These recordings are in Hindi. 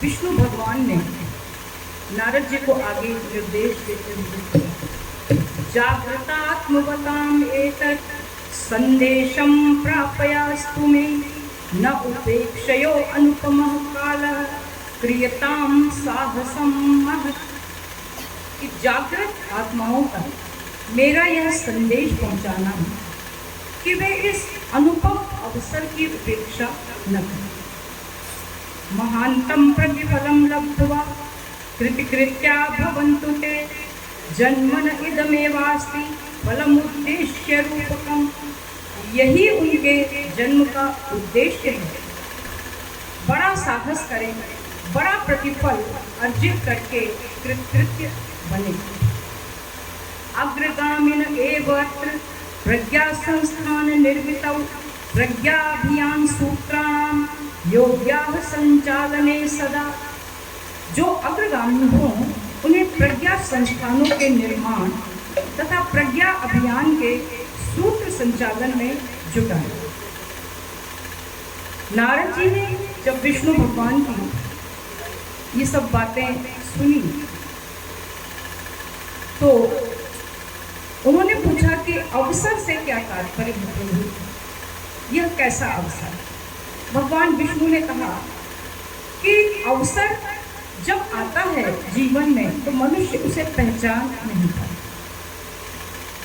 विष्णु भगवान ने नारद जी को आगे निर्देश देते हुए जागृतात्मवताम एतत् संदेशम प्रापयास्तु मे न उपेक्षयो अनुपमः कालः क्रियताम साहसम महत्। कि जागृत आत्माओं तक मेरा यह संदेश पहुंचाना है कि वे इस अनुपम अवसर की उपेक्षा न करें। महांतम प्रतिफलम लब्ध्वा कृतकृत्या भवन्तु ते जन्मन इदमेवास्ति फलमुद्देश्य रूपकम। यही उनके जन्म का उद्देश्य है। बड़ा साहस करें, बड़ा प्रतिफल अर्जित करके कृतकृत्य बने। अग्रगामिन एव अत्र प्रज्ञा संस्थान निर्मितौ प्रज्ञाभियान सूत्राणाम योग्याः संचालने सदा। जो अग्रगामी हों उन्हें प्रज्ञा संस्थानों के निर्माण तथा प्रज्ञा अभियान के सूत्र संचालन में जुटा। नारद जी ने जब विष्णु भगवान की ये सब बातें सुनी तो उन्होंने पूछा कि अवसर से क्या तात्पर्य है, यह कैसा अवसर। भगवान विष्णु ने कहा कि अवसर जब आता है जीवन में तो मनुष्य उसे पहचान नहीं पाता।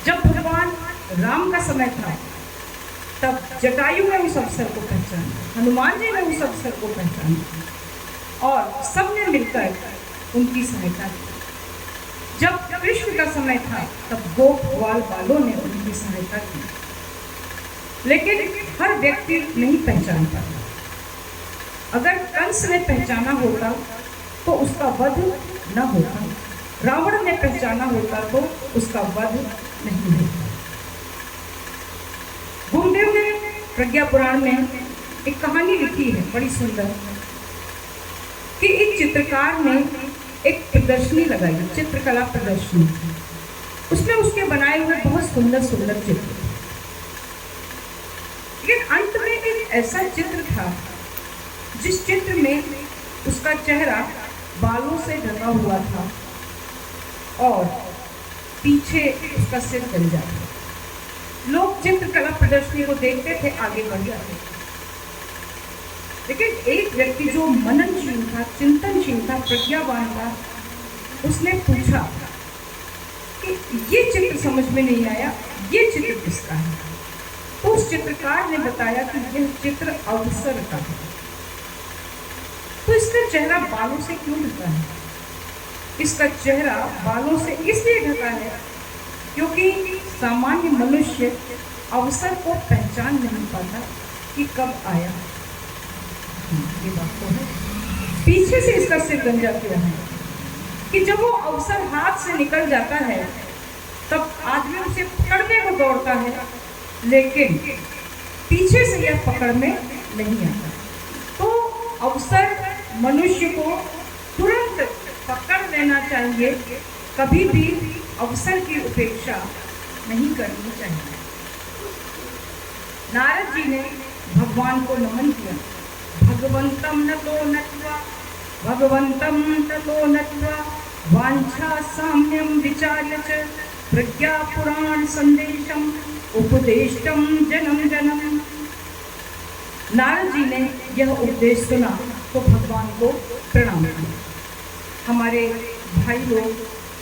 जब भगवान राम का समय था तब जटायु ने उस अवसर को पहचाना, हनुमान जी ने उस अवसर को पहचाना और सबने मिलकर उनकी सहायता की। जब कृष्ण का समय था तब गोप ग्वाल बालों ने उनकी सहायता की, लेकिन हर व्यक्ति नहीं पहचान पाता। अगर कंस ने पहचाना होता तो उसका वध न होता, रावण ने पहचाना होता तो उसका वध नहीं होता। गुरुदेव ने प्रज्ञा पुराण में एक कहानी लिखी है बड़ी सुंदर कि एक चित्रकार ने एक प्रदर्शनी लगाई, चित्रकला प्रदर्शनी। उसमें उसके बनाए हुए बहुत सुंदर सुंदर चित्र, लेकिन अंत में एक ऐसा चित्र था जिस चित्र में उसका चेहरा बालों से ढका हुआ था और पीछे उसका सिर जल जाता। लोग चित्रकला प्रदर्शनी को देखते थे, आगे बढ़ जाते। लेकिन एक व्यक्ति जो मननशील था, चिंतनशील था, प्रज्ञावान था, उसने पूछा कि ये चित्र समझ में नहीं आया, ये चित्र किसका है। तो उस चित्रकार ने बताया कि यह चित्र अवसर का है। तो इसका चेहरा बालों से क्यों ढका है? इसका चेहरा बालों से इसलिए ढका है क्योंकि सामान्य मनुष्य अवसर को पहचान नहीं पाता कि कब आया। ये बात तो है। पीछे से इसका सिर गंजा क्यों है कि जब वो अवसर हाथ से निकल जाता है तब आदमी उसे पकड़ने को दौड़ता है, लेकिन पीछे से यह पकड़ में नहीं आता। तो अवसर मनुष्य को तुरंत पकड़ लेना चाहिए, कभी भी अवसर की उपेक्षा नहीं करनी चाहिए। नारद जी ने भगवान को नमन किया। भगवंतम नतो नत्वा भगवंतम ततो नत्वा वांछा साम्यम विचार्य च प्रज्ञा पुराण संदेशम उपदेष्टम जनम जनम। नारद जी ने यह उपदेश सुना तो भगवान को प्रणाम किया। हमारे भाई लोग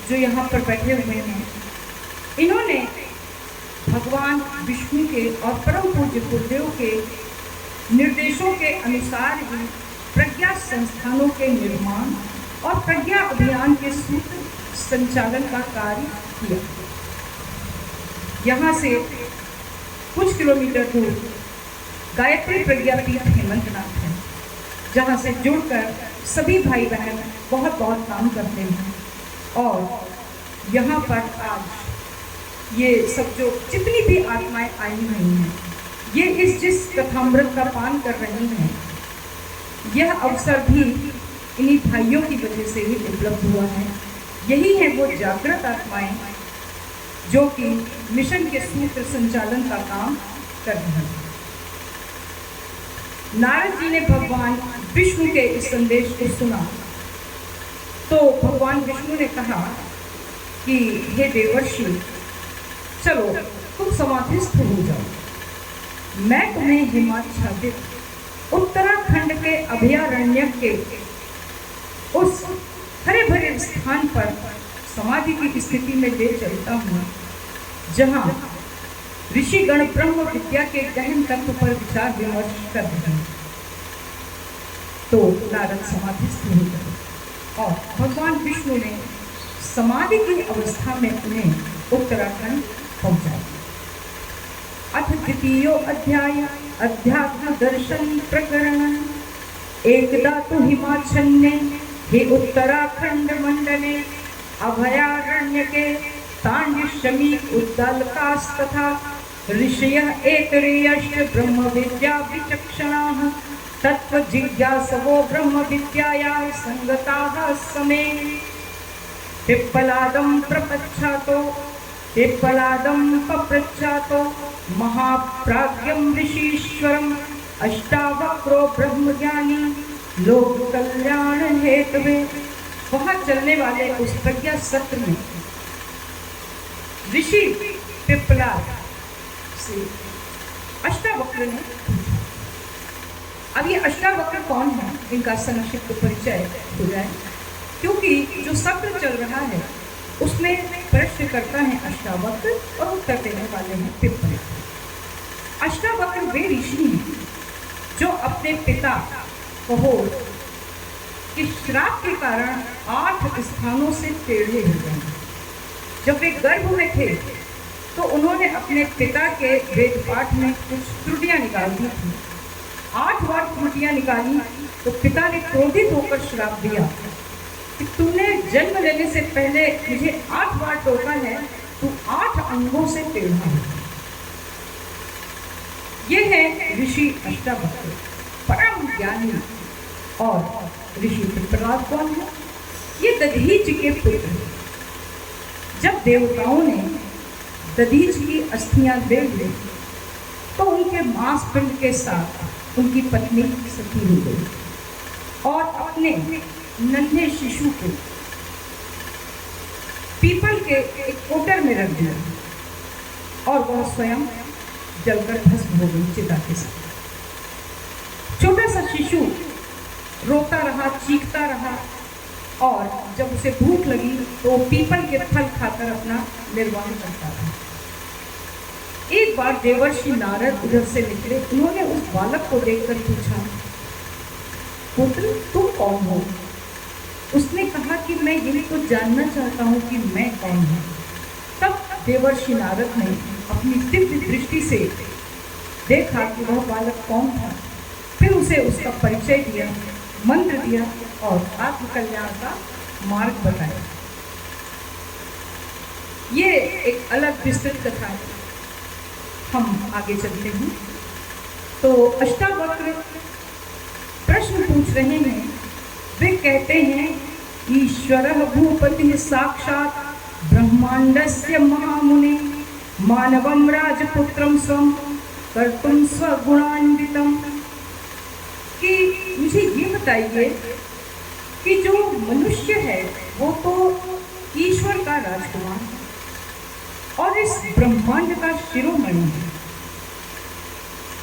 जो यहाँ पर बैठे हुए हैं, इन्होंने भगवान विष्णु के और परम पूज्य गुरुदेव के निर्देशों के अनुसार ही प्रज्ञा संस्थानों के निर्माण और प्रज्ञा अभियान के सूत्र संचालन का कार्य किया। यहाँ से कुछ किलोमीटर दूर गायत्री प्रज्ञापीठ हेमंतनाथ है, जहाँ से जुड़कर सभी भाई बहन बहुत बहुत काम करते हैं। और यहाँ पर आज ये सब जो जितनी भी आत्माएं आई हुई हैं, ये इस जिस कथामृत का पान कर रही हैं, यह अवसर भी इन्हीं भाइयों की वजह से ही उपलब्ध हुआ है। यही है वो जागृत आत्माएं जो कि मिशन के सूत्र संचालन का काम कर रही हैं। नारद जी ने भगवान विष्णु के इस संदेश को सुना तो भगवान विष्णु ने कहा कि हे देवर्षि, चलो तुम समाधिस्थ हो जाओ। मैं तुम्हें हिमाच्छादित उत्तराखंड के अभयारण्य के उस हरे भरे स्थान पर समाधि की स्थिति में ले चलता हूँ, जहाँ ऋषिगण ब्रह्म विद्या के गहन तत्व पर विचार विमर्श कर रहे हैं। तो नारद समाधिस्थ हो गए और भगवान विष्णु ने समाधि की अवस्था में उन्हें उत्तराखंड पहुंचा दिया। अथ द्वितीयो अध्याय अध्यात्म दर्शन प्रकरण। एकदा तो हिमाच्छन्ने हे उत्तराखंड मंडले अभयारण्य के तांडुशमी उद्दालकास्तथा ऋषयः एतरेयश्च ब्रह्म विद्या विचक्षणाः तत्व जिज्ञासवो ब्रह्म विद्यायाः संगताः समे। पिप्पलादं पप्रच्छातो महाप्राज्ञं ऋषीश्वरम् अष्टावक्रो ब्रह्मज्ञानी लोक कल्याण हेतवे। वहां चलने वाले उस प्रज्ञा सत्र में ऋषि पिप्पलाद से अष्टावक्र ने पूछा। अब ये अष्टावक्र कौन है, इनका संक्षिप्त परिचय हो जाए, क्योंकि जो सत्र चल रहा है उसमें प्रश्न करता है अष्टावक्र और उत्तर देने वाले हैं पिप्पलाद। अष्टावक्र वे ऋषि हैं जो अपने पिता कहो कि श्राप के कारण 8 स्थानों से टेढ़े हो गए। जब वे गर्भ में थे तो उन्होंने अपने पिता के वेद पाठ में कुछ त्रुटियां निकाल दी थी। 8 बार त्रुटियां निकाली तो पिता ने क्रोधित होकर श्राप दिया कि तूने जन्म लेने से पहले मुझे 8 बार टोका है, तू 8 अंगों से टेढ़ा है। ये है ऋषि अष्टावक्र, परम ज्ञानी। और ऋषि पिप्पलाद कौन है? ये दधीच के पुत्र हैं। जब देवताओं ने दधीच की अस्थियां ले ली तो उनके मांसपिंड के साथ उनकी पत्नी सती हो गई और अपने नन्हे शिशु को पीपल के एक कोटर में रख दिया और वह स्वयं जलकर भस्म हो गई चिता के साथ। छोटा सा शिशु रोता रहा, चीखता रहा और जब उसे भूख लगी तो पीपल के फल खाकर अपना निर्वाह करता रहा। एक बार देवर्षि नारद उधर से निकले। उन्होंने उस बालक को देखकर पूछा, पुत्र तुम कौन हो? उसने कहा कि मैं यही तो जानना चाहता हूँ कि मैं कौन हूँ। तब देवर्षि नारद ने अपनी दिव्य दृष्टि से देखा कि वह बालक कौन था। फिर उसे उसका परिचय दिया, मंत्र दिया और आत्मकल्याण का मार्ग बताया। ये एक अलग विस्तृत कथा है, हम आगे चलते हैं। तो अष्टावक्र प्रश्न पूछ रहे हैं। वे कहते हैं, ईश्वरः भूपतिः साक्षात् ब्रह्मांडस्य महामुने मानवं राजपुत्रं स्वं कर्तुं स्वगुणान्वितम्। कि मुझे ये बताइए कि जो मनुष्य है वो तो ईश्वर का राजकुमार है और इस ब्रह्मांड का शिरोमणि है।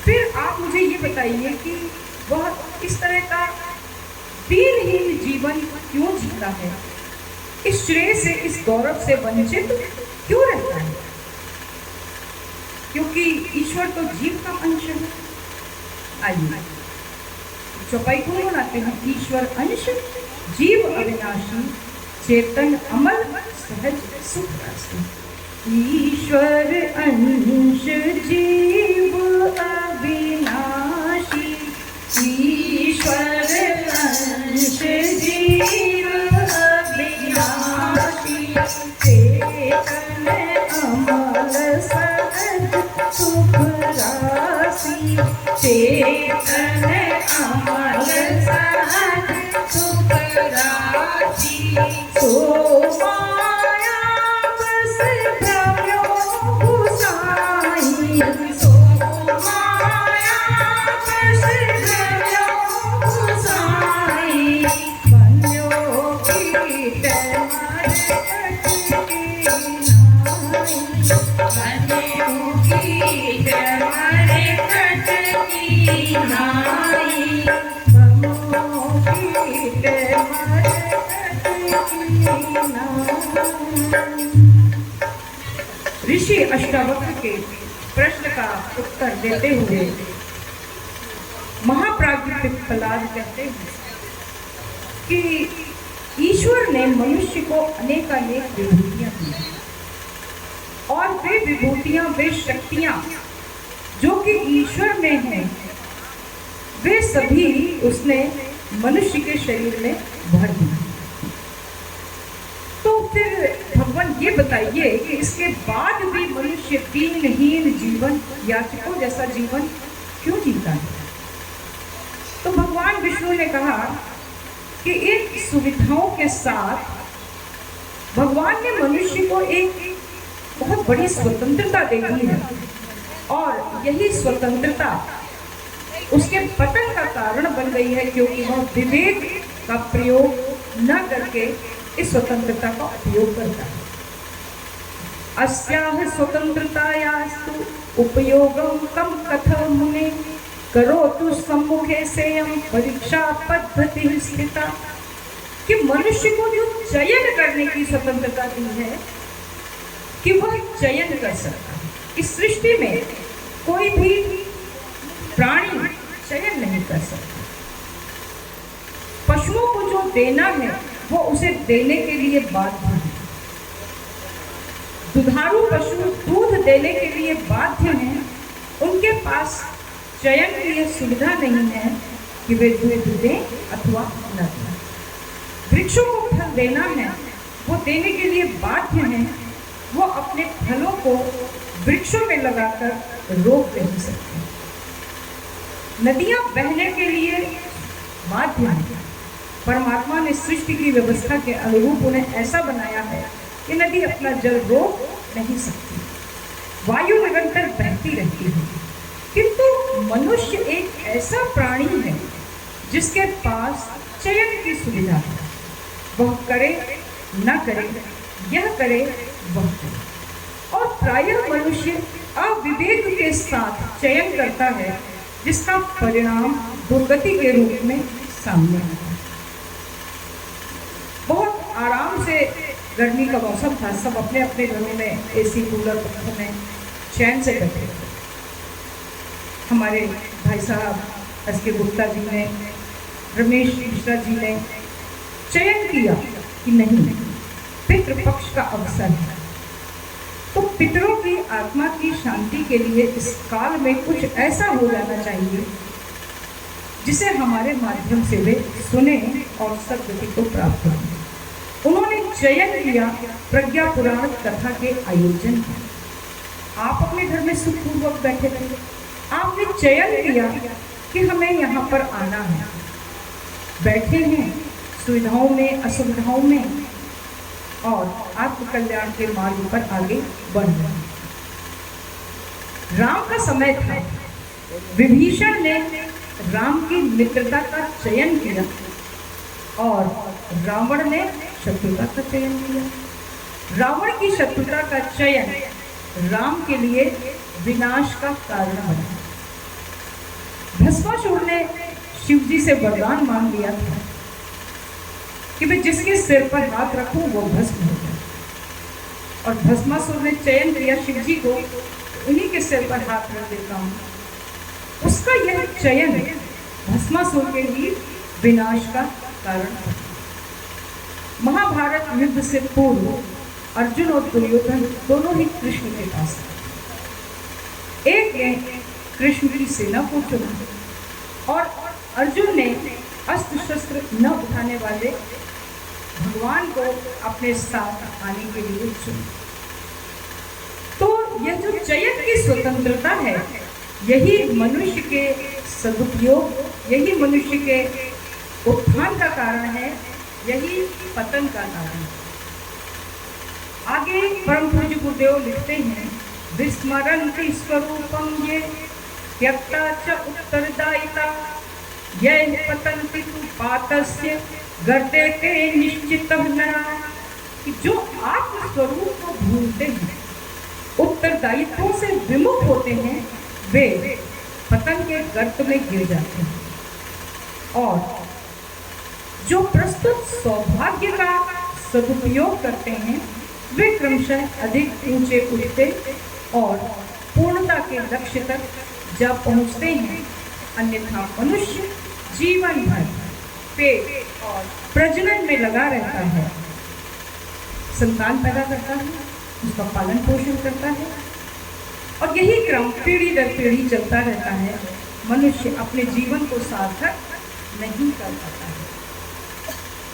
फिर आप मुझे ये बताइए कि वह इस तरह का दीनहीन जीवन क्यों जीता है, इस श्रेय से, इस गौरव से वंचित क्यों रहता है? क्योंकि ईश्वर तो जीव का अंश है। आइए चौपाई को बनाते हैं। ईश्वर अंश जीव अविनाशी चेतन अमल सहज सुख राशि। ईश्वर अंश जीव अविनाशी, ईश्वर अंश जीव अविनाशी चेतन अमल सहज सुख राशि। चेतन अमल सहज सुख राशि। सो माया बस भ्रम्यो गुसाई, सो माया बस के ऋषि अष्टावक्र के प्रश्न का उत्तर देते हुए महाप्राज्ञ पिप्पलाद कहते हैं कि ईश्वर ने मनुष्य को अनेकानेक विभूतियां दी और वे विभूतियां, वे शक्तियां जो कि ईश्वर में हैं, वे सभी उसने मनुष्य के शरीर में भर दी। तो फिर भगवान ये बताइए कि इसके बाद भी मनुष्य दीनहीन जीवन, याचकों जैसा जीवन क्यों जीता है? तो भगवान विष्णु ने कहा कि इन सुविधाओं के साथ भगवान ने मनुष्य को एक बहुत बड़ी स्वतंत्रता दे दी है और यही स्वतंत्रता उसके पतन का कारण बन गई है, क्योंकि वह विवेक का प्रयोग न करके इस स्वतंत्रता का उपयोग करता है। अस्याह स्वतंत्रतायास्तु उपयोगम कम कथम मुने करोतु सम्मुखे सेयम परीक्षा पद्धति स्थिता। कि मनुष्य को जो चयन करने की स्वतंत्रता दी है कि वह चयन कर सकता है। इस सृष्टि में कोई भी प्राणी चयन नहीं कर सकता। पशुओं को जो देना है वो उसे देने के लिए बाध्य है। दुधारू पशु दूध देने के लिए बाध्य हैं, उनके पास चयन की यह सुविधा नहीं है कि वे दूध दें अथवा न दें। वृक्षों को फल देना है, वो देने के लिए बाध्य हैं, वो अपने फलों को वृक्षों में लगाकर रोक नहीं सकते। नदियां बहने के लिए बाध्य हैं। परमात्मा ने सृष्टि की व्यवस्था के अनुरूप उन्हें ऐसा बनाया है कि नदी अपना जल रोक नहीं सकती, वायु निरंतर बहती रहती है। किंतु मनुष्य एक ऐसा प्राणी है जिसके पास चयन की सुविधा है। वह करे न करे, यह करे वह करे। और प्रायः मनुष्य अविवेक के साथ चयन करता है, जिसका परिणाम दुर्गति के रूप में सामने आता है। बहुत आराम से गर्मी का मौसम था, सब अपने अपने घरों में एसी कूलर पंखों में चैन से बैठे थे। हमारे भाई साहब एस.के. गुप्ता जी ने, रमेश मिश्रा जी ने चयन किया कि नहीं, पितृपक्ष का अवसर है, तो पितरों की आत्मा की शांति के लिए इस काल में कुछ ऐसा हो जाना चाहिए जिसे हमारे माध्यम से वे सुने और सद्गति को प्राप्त करें। उन्होंने चयन किया प्रज्ञा पुराण कथा के आयोजन का। आप अपने घर में सुखपूर्वक बैठे थे, आपने चयन किया कि हमें यहाँ पर आना है, बैठे हैं सुविधाओं में असुविधाओं में और आत्मकल्याण के मार्ग पर आगे बढ़ रहे हैं। राम का समय था, विभीषण ने राम की मित्रता का चयन किया और रावण ने शत्रुता का चयन किया। रावण की शत्रुता का चयन राम के लिए विनाश का कारण बना। भस्मासुर ने शिव जी से वरदान मांग लिया था कि मैं जिसके सिर पर हाथ रखूं वो भस्म हो जाए, और भस्मासुर ने चयन किया शिव जी को, उन्हीं के सिर पर हाथ रख देता हूं। उसका यह चयन भस्मासुर के ही विनाश का कारण था। महाभारत युद्ध से पूर्व अर्जुन और दुर्योधन दोनों ही कृष्ण के पास थे। एक ने कृष्ण की सेना को चुना और अर्जुन ने अस्त्र शस्त्र न उठाने वाले भगवान को अपने साथ आने के लिए चुना। तो यह जो चयन की स्वतंत्रता है, यही मनुष्य के सदुपयोग, यही मनुष्य के उत्थान का कारण है, यही पतन का कारण है। आगे परम पूज्य गुरुदेव लिखते हैं, विस्मरन्ति स्वरूपं ये त्यक्ता च उत्तरदायिता यह पतन्ति तु पातस्य गर्ते ते निश्चितः नरा। कि जो आत्म स्वरूप को भूलते हैं, उत्तरदायित्वों से विमुख होते हैं, वे पतन के गर्त में गिर जाते हैं। और जो प्रस्तुत सौभाग्य का सदुपयोग करते हैं वे क्रमशः अधिक ऊंचे उठते और पूर्णता के लक्ष्य तक जब पहुंचते हैं, अन्यथा मनुष्य जीवन भर पेट और प्रजनन में लगा रहता है, संतान पैदा करता है, उसका पालन पोषण करता है और यही क्रम पीढ़ी दर पीढ़ी चलता रहता है। मनुष्य अपने जीवन को सार्थक नहीं कर पाता है।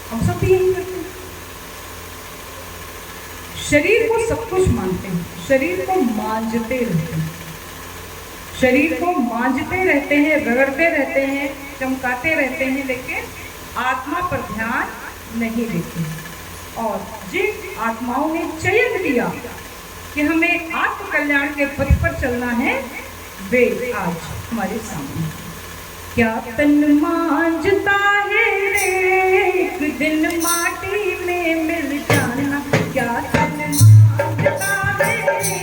हम सब भी यही करते हैं। शरीर को सब कुछ मानते हैं, शरीर को मांझते रहते हैं, शरीर को मांझते रहते हैं, रगड़ते रहते हैं, चमकाते रहते हैं, लेकिन आत्मा पर ध्यान नहीं देते। और जिन आत्माओं ने चयन किया कि हमें आत्म कल्याण के पथ पर चलना है, वे आज हमारे सामने। क्या तन मांझता है रे, एक दिन माटी में मिल जाना। क्या तन मांझता है रे,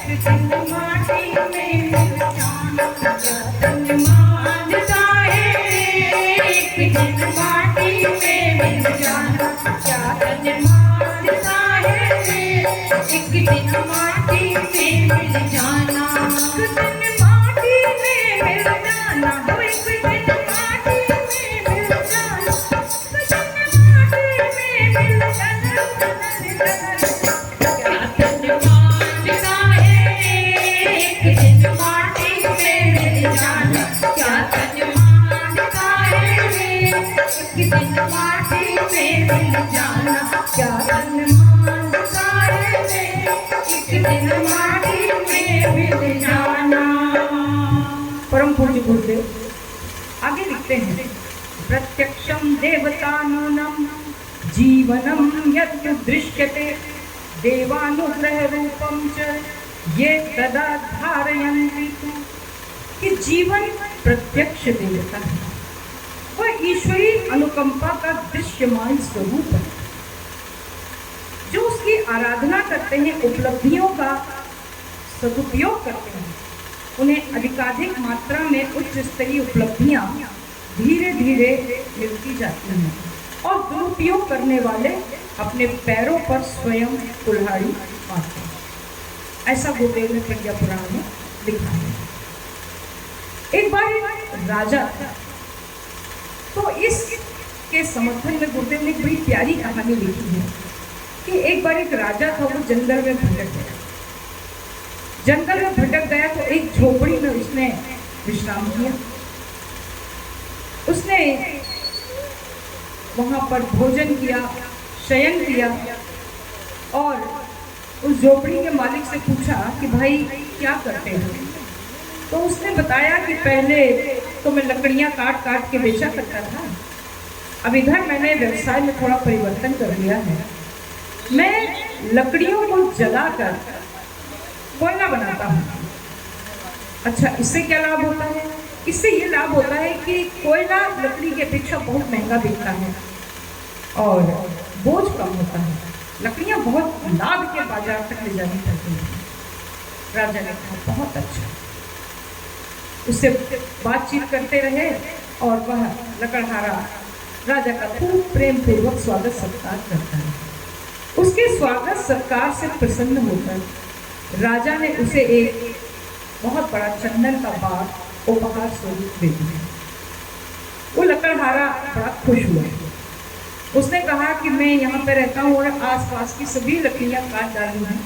एक दिन माटी में मिल जाना। क्या तन मांझता है रे, एक दिन माटी में मिल जाना। क्या तन मांझता है रे, एक दिन माटी में मिल जाना। एक दिन माटी में मिल जाना, हो एक दिन माटी में मिल जाना। एक दिन माटी में मिल जाना। क्या तन मांझता है, एक दिन माटी में मिल जाना। क्या तन मांझता है, एक दिन माटी में मिल जाना। क्या तन मांझता है, एक दिन माटी में मिल जाना। परम पूज्य गुरुदेव आगे लिखते हैं, प्रत्यक्षम देवतानूनम जीवनम यत् दृश्यते देवानुग्रह रूपम च ये तदा धारयन्ति तु। कि जीवन प्रत्यक्ष देवता है, वह ईश्वरीय अनुकंपा का दृश्यमान स्वरूप है। जो उसकी आराधना करते हैं, उपलब्धियों का सदुपयोग करते हैं, उन्हें अधिकाधिक मात्रा में उच्च स्तरीय उपलब्धियां धीरे धीरे मिलती जाती हैं और दुरुपयोग करने वाले अपने पैरों पर स्वयं कुल्हाड़ी मारते हैं। ऐसा गुरुदेव ने प्रज्ञा पुराण में लिखा है। एक बार एक राजा था, तो इसके समर्थन में गुरुदेव ने एक बड़ी प्यारी कहानी लिखी है कि एक बार एक राजा था, वो जंगल में भटक गया। जंगल में भटक गया तो एक झोपड़ी में उसने विश्राम किया। उसने वहां पर भोजन किया, शयन किया और उस झोपड़ी के मालिक से पूछा कि भाई क्या करते हो? तो उसने बताया कि पहले तो मैं लकड़ियां काट काट के बेचा करता था, अब इधर मैंने व्यवसाय में थोड़ा परिवर्तन कर लिया है। मैं लकड़ियों को जलाकर कोयला बनाता हूँ। अच्छा, इससे क्या लाभ होता है? इससे ये लाभ होता है कि कोयला लकड़ी की अपेक्षा बहुत महंगा बिकता है और बोझ कम होता है। लकड़ियाँ बहुत लाभ के बाजार तक ले जानी पड़ती हैं। राजा ने कहा बहुत अच्छा। उससे बातचीत करते रहे और वह लकड़हारा राजा का खूब प्रेम पूर्वक स्वागत सत्कार करता है। उसके स्वागत सत्कार से प्रसन्न होकर राजा ने उसे एक बहुत बड़ा चंदन का बाग उपहार स्वरूप दे दिया। वो लकड़हारा बड़ा खुश हुआ। उसने कहा कि मैं यहाँ पे रहता हूँ और आसपास की सभी लकड़ियाँ काट डाली हैं,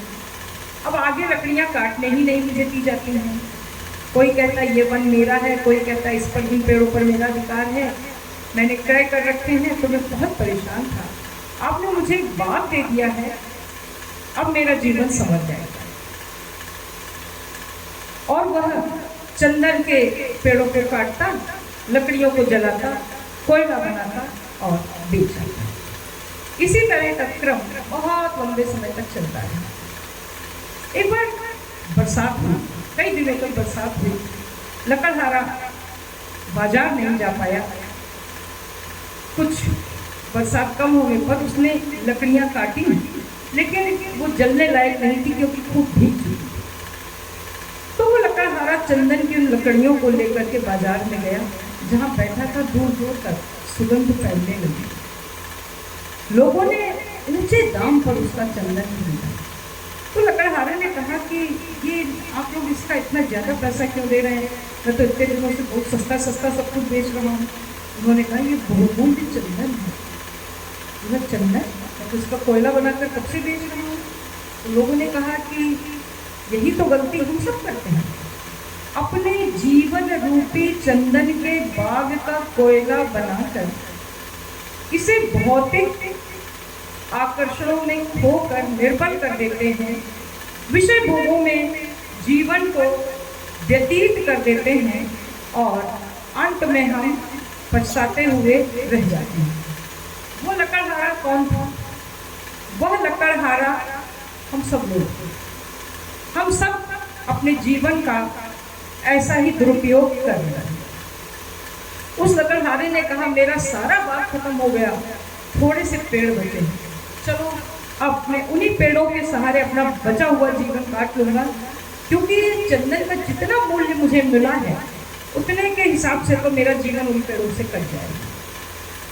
अब आगे लकड़ियाँ काटने ही नहीं मुझे दी जाती हैं। कोई कहता है ये वन मेरा है, कोई कहता है इस पर इन पेड़ों पर मेरा अधिकार है, मैंने क्रय कर रखे हैं। तो मैं बहुत परेशान था, आपने मुझे एक बाग दे दिया है, अब मेरा जीवन संवर जाएगा। और वह चंदन के पेड़ों को काटता, लकड़ियों को जलाता, कोयला बनाता और बेचता। इसी तरह का क्रम बहुत लंबे समय तक चलता है। एक बार बरसात हुई, कई दिनों तक बरसात हुई। लकड़हारा बाजार नहीं जा पाया। कुछ बरसात कम होने पर उसने लकड़ियां काटी, लेकिन वो जलने लायक नहीं थी क्योंकि खूब भीग चुकी। तो वो लकड़हारा चंदन की उन लकड़ियों को लेकर के बाजार में गया, जहाँ बैठा था दूर दूर तक सुगंध फैलने लगी। लोगों ने ऊंचे दाम पर उसका चंदन खरीदा। तो लकड़हारे ने कहा कि ये आप लोग इसका इतना ज़्यादा पैसा क्यों दे रहे हैं? मैं तो इतने दिनों से बहुत सस्ता सस्ता सब कुछ बेच रहा हूँ। उन्होंने कहा ये बहुमूल्य चंदन है। यह चंदन मैं तो इसका कोयला बनाकर कब से बेच रहा हूँ। तो लोगों ने कहा कि यही तो गलती हम सब करते हैं, अपने जीवन रूपी चंदन के बाग का कोयला बनाकर इसे भौतिक आकर्षणों में खोकर निर्भर कर देते हैं, विषय भोगों में जीवन को व्यतीत कर देते हैं और अंत में हम पछताते हुए रह जाते हैं। वो लकड़हारा कौन था? वह लकड़हारा हम सब लोग। हम सब अपने जीवन का ऐसा ही दुरुपयोग कर रहे हैं। उस लकड़हारे ने कहा मेरा सारा बाग खत्म हो गया, थोड़े से पेड़ बचे हैं, चलो अब मैं उन्हीं पेड़ों के सहारे अपना बचा हुआ जीवन काट लूंगा, क्योंकि चंदन का जितना मूल्य मुझे मिला है उतने के हिसाब से तो मेरा जीवन उन पेड़ों से कट जाएगा।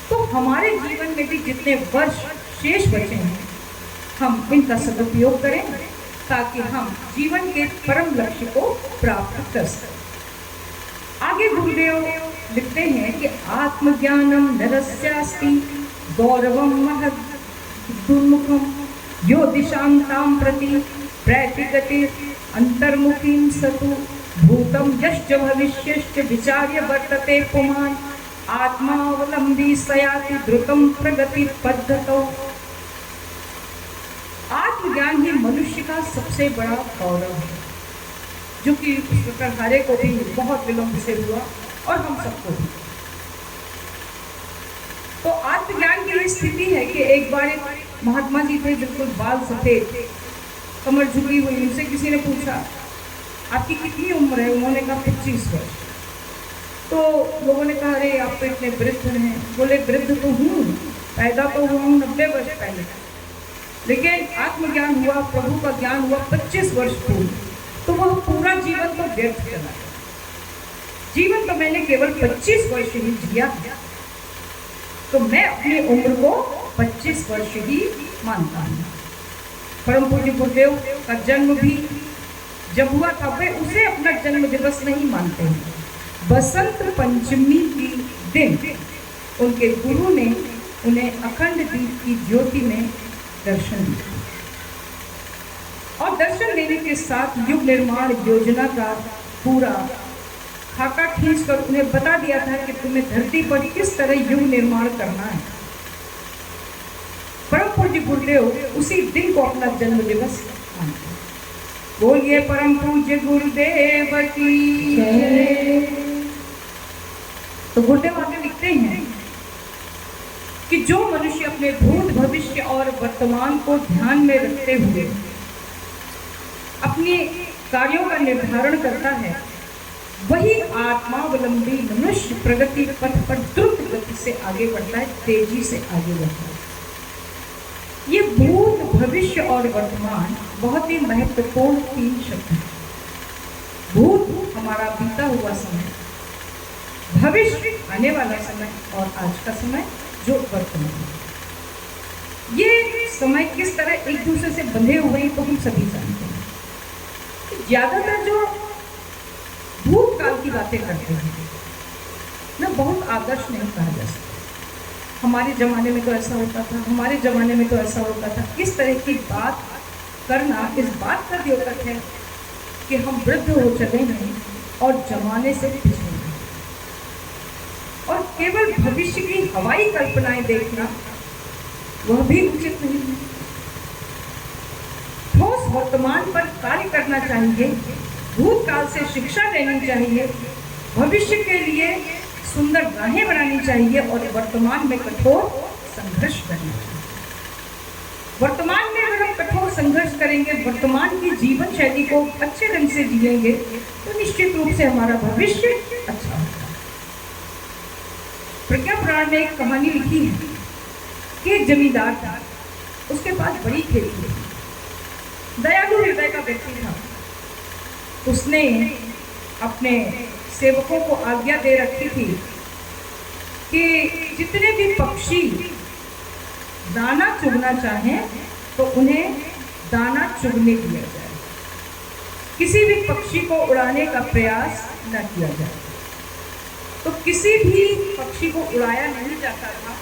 तो हमारे जीवन में भी जितने वर्ष शेष बचे हैं हम इनका सदुपयोग करें ताकि हम जीवन के परम लक्ष्य को प्राप्त कर सकें। आगे गुरुदेव लिखते हैं कि आत्मज्ञानम नरस्यास्ति गौरवम महत् दुर्मुखम यो दिशांतां प्रति प्रैतिगति अंतर्मुखीं सतु भूतम यश्च भविष्यश्च विचार्य वर्तते पुमान् आत्मावलंबी सयाति द्रुतम प्रगति पद्धतौ। आत्मज्ञान ही मनुष्य का सबसे बड़ा गौरव है, जो कि उस लकड़हारे को भी बहुत विलंब से हुआ और हम सबको भी। तो आत्मज्ञान की स्थिति है कि एक बार एक महात्मा जी थे, बिल्कुल बाल सफेद, कमर झुकी हुई। उनसे किसी ने पूछा आपकी कितनी उम्र है? उन्होंने कहा 25 वर्ष। तो लोगों ने कहा अरे आप तो इतने वृद्ध हैं। बोले वृद्ध तो हूँ, पैदा तो हुआ हूँ 90 वर्ष पहले, लेकिन आत्मज्ञान हुआ, प्रभु का ज्ञान हुआ 25 वर्ष पूर्व। तो वह पूरा जीवन तो व्यर्थ चला। जीवन तो मैंने केवल 25 वर्ष ही जिया, तो मैं अपनी उम्र को 25 वर्ष ही मानता हूँ। परम पूज्य गुरुदेव का जन्म भी जब हुआ था वे उसे अपना जन्म दिवस नहीं मानते हैं। बसंत पंचमी के दिन उनके गुरु ने उन्हें अखंड दीप की ज्योति में दर्शन दिया और दर्शन देने के साथ युग निर्माण योजना का पूरा खाका खींचकर उन्हें बता दिया था कि तुम्हें धरती पर किस तरह युग निर्माण करना है। परम पूज्य गुरुदेव उसी दिन को अपना जन्म दिवस मानते हैं। बोलिए परम पूज्य गुरुदेव की जय। तो गुरुदेव आगे लिखते हैं कि जो मनुष्य अपने भूत भविष्य और वर्तमान को ध्यान में रखते हुए अपने कार्यों का निर्धारण करता है, वही आत्मावलंबी मनुष्य प्रगति पथ पर द्रुत गति से आगे बढ़ता है, तेजी से आगे बढ़ता है। ये भूत भविष्य और वर्तमान बहुत ही महत्वपूर्ण 3 शब्द हैं। भूत हमारा बीता हुआ समय, भविष्य आने वाला समय और आज का समय जो वर्तमान है। ये समय किस तरह एक दूसरे से बंधे हुए तो हम सभी जानते हैं। ज्यादातर जो भूतकाल की बातें करते हैं ना, बहुत आदर्श नहीं कहा जा सकता। हमारे ज़माने में तो ऐसा होता था, हमारे ज़माने में तो ऐसा होता था। इस तरह की बात करना इस बात का द्योतक है कि हम वृद्ध हो चले हैं और जमाने से पिछड़े हैं, और केवल भविष्य की हवाई कल्पनाएं देखना वह भी उचित नहीं है। ठोस वर्तमान पर कार्य करना चाहिए, भूतकाल से शिक्षा लेनी चाहिए, भविष्य के लिए सुंदर राहें बनानी चाहिए और वर्तमान में कठोर संघर्ष करना चाहिए। वर्तमान में अगर हम कठोर संघर्ष करेंगे, वर्तमान की जीवन शैली को अच्छे ढंग से जिएंगे, तो निश्चित रूप से हमारा भविष्य अच्छा होगा। प्रज्ञा पुराण में एक कहानी लिखी है कि एक जमींदार था, उसके पास बड़ी खेती थी, दयालु हृदय का व्यक्ति था। उसने अपने सेवकों को आज्ञा दे रखी थी कि जितने भी पक्षी दाना चुगना चाहें तो उन्हें दाना चुगने दिया जाए, किसी भी पक्षी को उड़ाने का प्रयास न किया जाए। तो किसी भी पक्षी को उड़ाया नहीं जाता था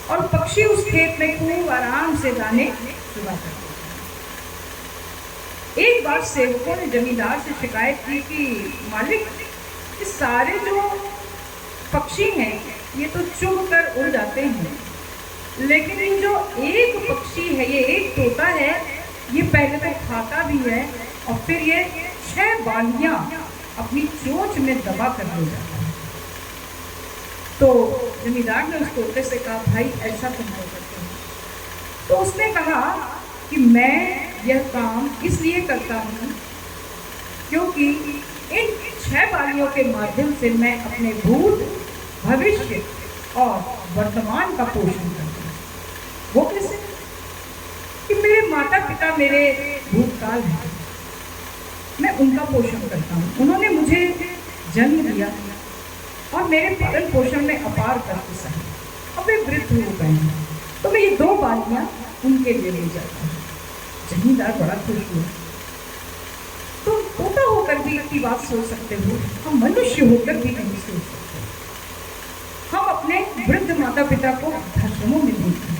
और पक्षी उस खेत में खूब आराम से दाने चुगा करते थे। एक बार सेवकों ने जमींदार से शिकायत की कि मालिक, ये सारे जो पक्षी हैं ये तो चुग कर उड़ जाते हैं, लेकिन ये जो एक पक्षी है, ये एक तोता है, ये पहले तो खाता भी है और फिर ये 6 बालियां अपनी चोंच में दबा कर ले जाता है। तो जमींदार ने उस तोते से कहा, भाई ऐसा तुम नहीं करते हो। तो उसने कहा कि मैं यह काम इसलिए करता हूँ क्योंकि इन 6 बालियों के माध्यम से मैं अपने भूत, भविष्य और वर्तमान का पोषण करता हूँ। वो कैसे? कि मेरे माता पिता मेरे भूतकाल हैं, मैं उनका पोषण करता हूँ। उन्होंने मुझे जन्म दिया और मेरे पालन पोषण में अपार करके सही, अब वे वृद्ध हो गए हैं, तो मैं ये 2 बालियां उनके लिए ले जाता हूँ। जमींदार बड़ा खुश हुआ। तुम तोता होकर भी इतनी बात सोच सकते हो, हम मनुष्य होकर भी नहीं सोच सकते। हम अपने वृद्ध माता पिता को वृद्धाश्रमों में भेजते हैं।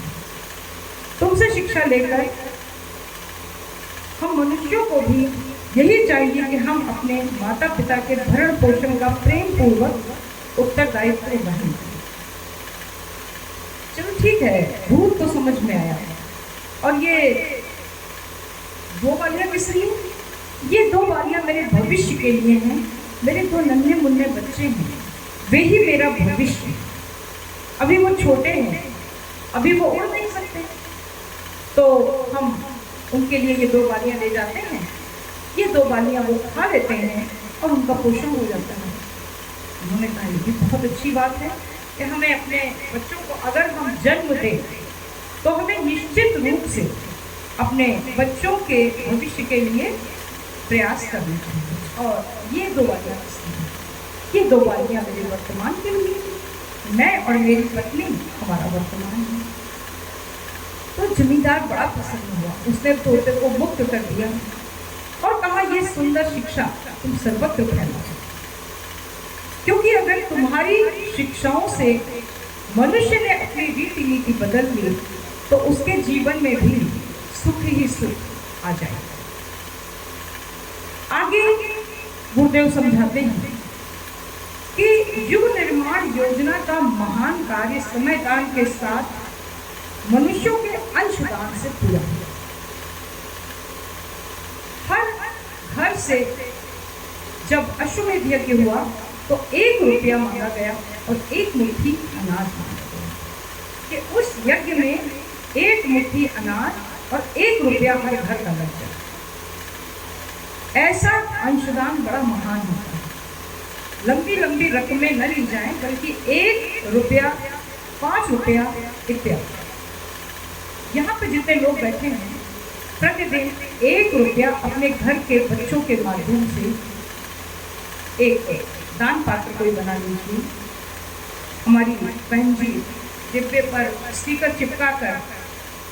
तुमसे शिक्षा लेकर हम मनुष्यों को भी यही चाहिए कि हम अपने माता पिता के भरण पोषण का प्रेम पूर्वक उत्तरदायित्व वहन करें। चलो ठीक है, भूत तो समझ में आया। और ये 2 बालियां किस लिए? ये 2 बालियां मेरे भविष्य के लिए हैं। मेरे 2 नन्हे मुन्ने बच्चे हैं, वे ही मेरा भविष्य है। अभी वो छोटे हैं, अभी वो उड़ नहीं सकते, तो हम उनके लिए ये 2 बालियां ले जाते हैं। ये 2 बालियां वो खा लेते हैं और उनका पोषण हो जाता है। उन्होंने कहा, ये भी बहुत अच्छी बात है कि हमें अपने बच्चों को अगर हम जन्म दें तो हमें निश्चित रूप से अपने बच्चों के भविष्य के लिए प्रयास करना चाहिए। और ये 2 बालियां ये 2 बालियां मेरे वर्तमान के लिए, मैं और मेरी पत्नी हमारा वर्तमान है। तो जमींदार बड़ा प्रसन्न हुआ। उसने तोते को मुक्त कर दिया और कहा, ये सुंदर शिक्षा तुम सर्वत्र फैलाओ, क्योंकि अगर तुम्हारी शिक्षाओं से मनुष्य ने अपनी रीति नीति बदल ली तो उसके जीवन में भी सुख ही सुख आ जाएगा। आगे गुरुदेव समझाते हैं कि युग निर्माण योजना का महान कार्य समयदान के साथ मनुष्यों के अंशदान से पूरा हुआ। हर घर से जब अश्वमेध यज्ञ हुआ तो 1 रुपया मांगा गया और 1 मुट्ठी अनाज मांगा गया कि उस यज्ञ में 1 मुट्ठी अनाज और 1 रुपया हर घर का लग जाए। ऐसा अंशदान बड़ा महान होता है। लंबी लंबी रकमें न ली जाएं, बल्कि 1 रुपया, 5 रुपया इत्यादि। यहाँ पे जितने लोग बैठे हैं, प्रतिदिन 1 रुपया अपने घर के बच्चों के माध्यम से एक दान पात्र कोई बना लीजिए। हमारी बहन जी डिब्बे पर स्टिकर चिपका कर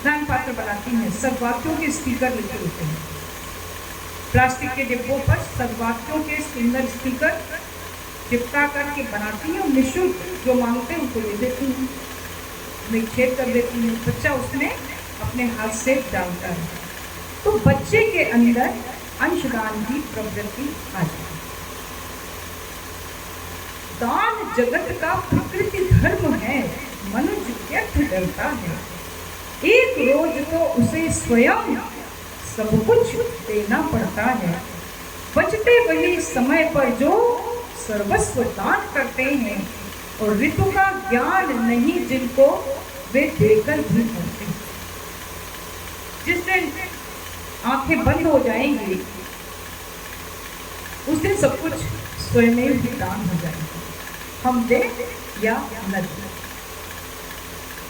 दान पात्र बनाती हैं। सद्वाक्यों के स्टिकर लिखे होते हैं। प्लास्टिक के डिब्बों पर सद्वाक्यों के सुंदर स्टिकर चिपका करके बनाती हैं और निःशुल्क जो मांगते हैं उनको दे देती हैं, निक्षेप कर देती हैं। बच्चा उसमें अपने हाथ से डालता है, तो बच्चे के अंदर अंशदान की प्रवृत्ति आ जाती है। दान जगत का प्रकृति धर्म है, मनुष्य व्यर्थ डरता है। एक रोज तो उसे स्वयं सब कुछ देना पड़ता है। बचते वही समय पर जो सर्वस्व दान करते हैं और ऋतु का ज्ञान नहीं जिनको, वे देकर भी करते हैं। जिस दिन आंखें बंद हो जाएंगी उस दिन सब कुछ स्वयं ही दान हो जाएगा, हम दे या न दे।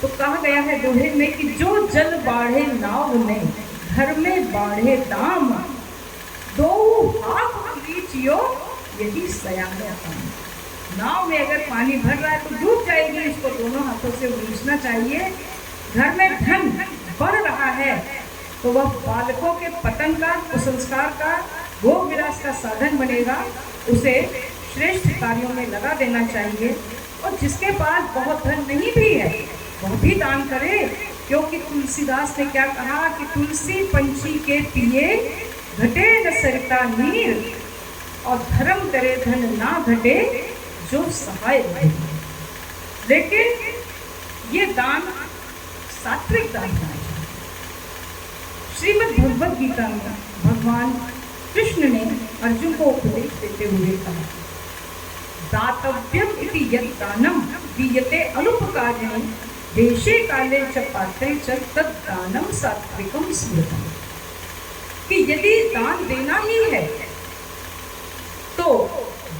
तो कहा गया है दोहे में कि जो जल बाढ़े नाव में, घर में बाढ़े दाम, दो हाथ लीचियो यही सयाने काम। नाव में अगर पानी भर रहा है तो डूब जाएगी, इसको दोनों हाथों से उलीचना चाहिए। घर में धन बढ़ रहा है तो वह बालकों के पतन का, कुसंस्कार का, भोग विलास का साधन बनेगा, उसे श्रेष्ठ कार्यों में लगा देना चाहिए। और जिसके पास बहुत धन नहीं भी है वह भी दान करे, क्योंकि तुलसीदास ने क्या कहा कि तुलसी पंछी के पिए घटे न सरिता नीर, और धर्म करे धन ना घटे जो सहाय रहे। लेकिन ये दान सात्विक दान है। श्रीमद् भगवद गीता में भगवान कृष्ण ने अर्जुन को उपदेश देते हुए कहा, दातव्यम इति यत् दानम दीयते अनुपकारिणे देशे काले च पात्रे च तद् दानम सात्विकम स्मृतम्। कि यदि दान देना ही है तो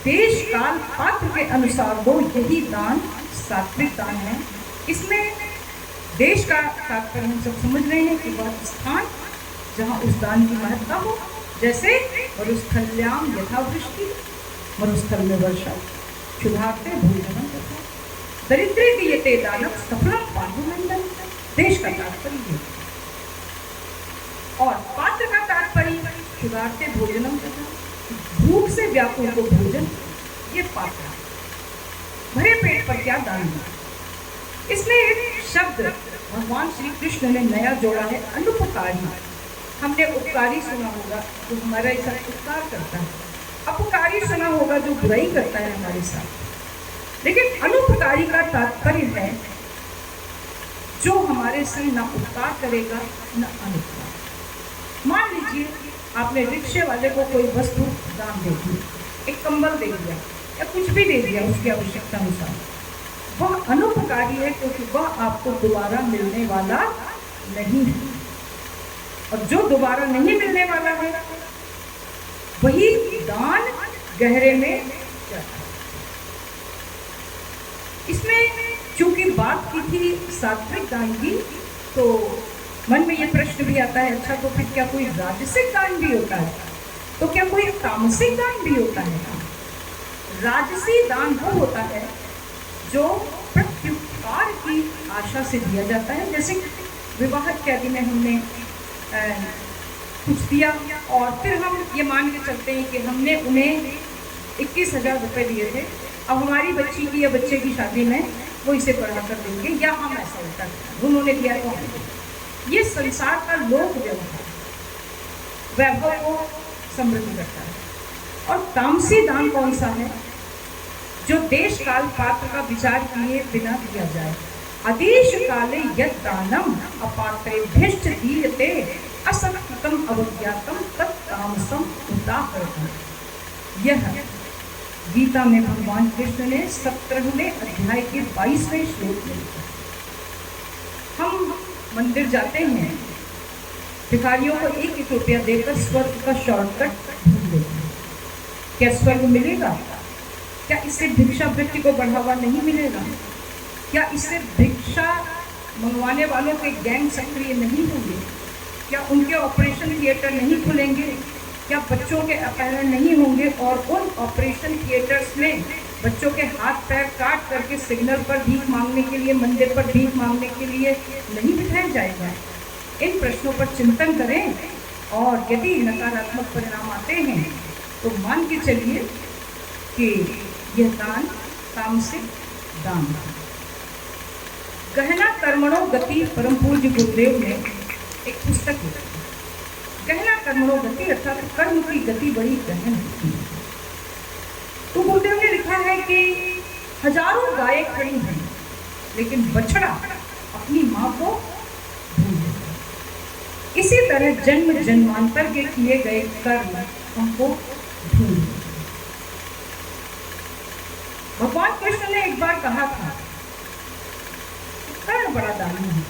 देश काल पात्र के अनुसार हो, यही दान सात्विक दान है। इसमें देश का तात्पर्य हम सब समझ रहे हैं कि वह स्थान जहाँ उस दान की महत्ता हो, जैसे मरुस्थल्याम यथावृष्टि, मरुस्थल में वर्षा, क्षुधार्ते भोजनम तथा दरिद्रे दीयते दानम सफलम पांडुनंदन। देश का तात्पर्य है और पात्र का तात्पर्य क्षुधार्ते भोजनम तथा भूख से व्याकुल को भोजन, ये पात्र। भरे पेट पर क्या दान है। इसमें एक शब्द भगवान श्री कृष्ण ने नया जोड़ा है, अनुपकारी। हमने उपकारी सुना होगा जो हमारा साथ उपकार करता है, अपकारी सुना होगा जो बुराई करता है हमारे साथ। लेकिन अनुपकारी का तात्पर्य है जो हमारे से न उपकार करेगा न अनुपकार। मान लीजिए आपने रिक्शे वाले को कोई वस्तु दान दे दी, एक कंबल दे दिया या कुछ भी दे दिया उसकी आवश्यकता अनुसार, वह अनुपकारी है क्योंकि वह आपको दोबारा मिलने वाला नहीं है। और जो दोबारा नहीं मिलने वाला है वही दान गहरे में जाता है। इसमें चूंकि बात की थी सात्विक दान की, तो मन में ये प्रश्न भी आता है, अच्छा तो फिर क्या कोई राजसिक दान भी होता है? तो क्या कोई तामसिक दान भी होता है? राजसी दान वो होता है जो प्रत्युपकार की आशा से दिया जाता है। जैसे विवाह इत्यादि में हमने कुछ दिया और फिर हम ये मान के चलते हैं कि हमने उन्हें 21,000 रुपये दिए थे, अब हमारी बच्ची की या बच्चे की शादी में वो इसे बढ़ा कर देंगे, या हम ऐसा होता है उन्होंने दिया तो हम। ये संसार का लोक व्यवहार वैभव को समृद्ध करता है। और तामसी दान कौन सा है? जो देश काल पात्र का विचार किए बिना दिया जाए। आदेश काले यत् दानम अपात्रेभ्यश्च दीयते असत्कृतम अवज्ञातम तत्तामसम उदाहरणम्। यह गीता में भगवान कृष्ण ने 17वें अध्याय के 22वें श्लोक में लिखा। हम मंदिर जाते हैं, भिखारियों को 1 रुपया देकर स्वर्ग का शॉर्टकट ढूंढ लेते हैं। क्या स्वर्ग मिलेगा? क्या इससे भिक्षा वृत्ति को बढ़ावा नहीं मिलेगा? क्या इससे भिक्षा मंगवाने वालों के गैंग सक्रिय नहीं होंगे? क्या उनके ऑपरेशन थिएटर नहीं खुलेंगे? क्या बच्चों के अपहरण नहीं होंगे? और उन ऑपरेशन थिएटर्स में बच्चों के हाथ पैर काट करके सिग्नल पर भीख मांगने के लिए, मंदिर पर भीख मांगने के लिए नहीं बिठाया जाएगा? इन प्रश्नों पर चिंतन करें और यदि नकारात्मक परिणाम आते हैं तो मान के चलिए कि यह दान तामसिक दान है। गहना कर्मणो गति परम पूज्य गुरुदेव ने एक पुस्तक लिखी। गहना कर्मणो गति अर्थात कर्म की गति बड़ी गहन होती है। तो गुरुदेव ने लिखा है कि हजारों गायें खड़ी हैं लेकिन बछड़ा अपनी माँ को भूल जाता है। इसी तरह जन्म जन्मांतर के किए गए कर्म हमको भूल। भगवान कृष्ण ने एक बार कहा था कर्ण बड़ा दानी है।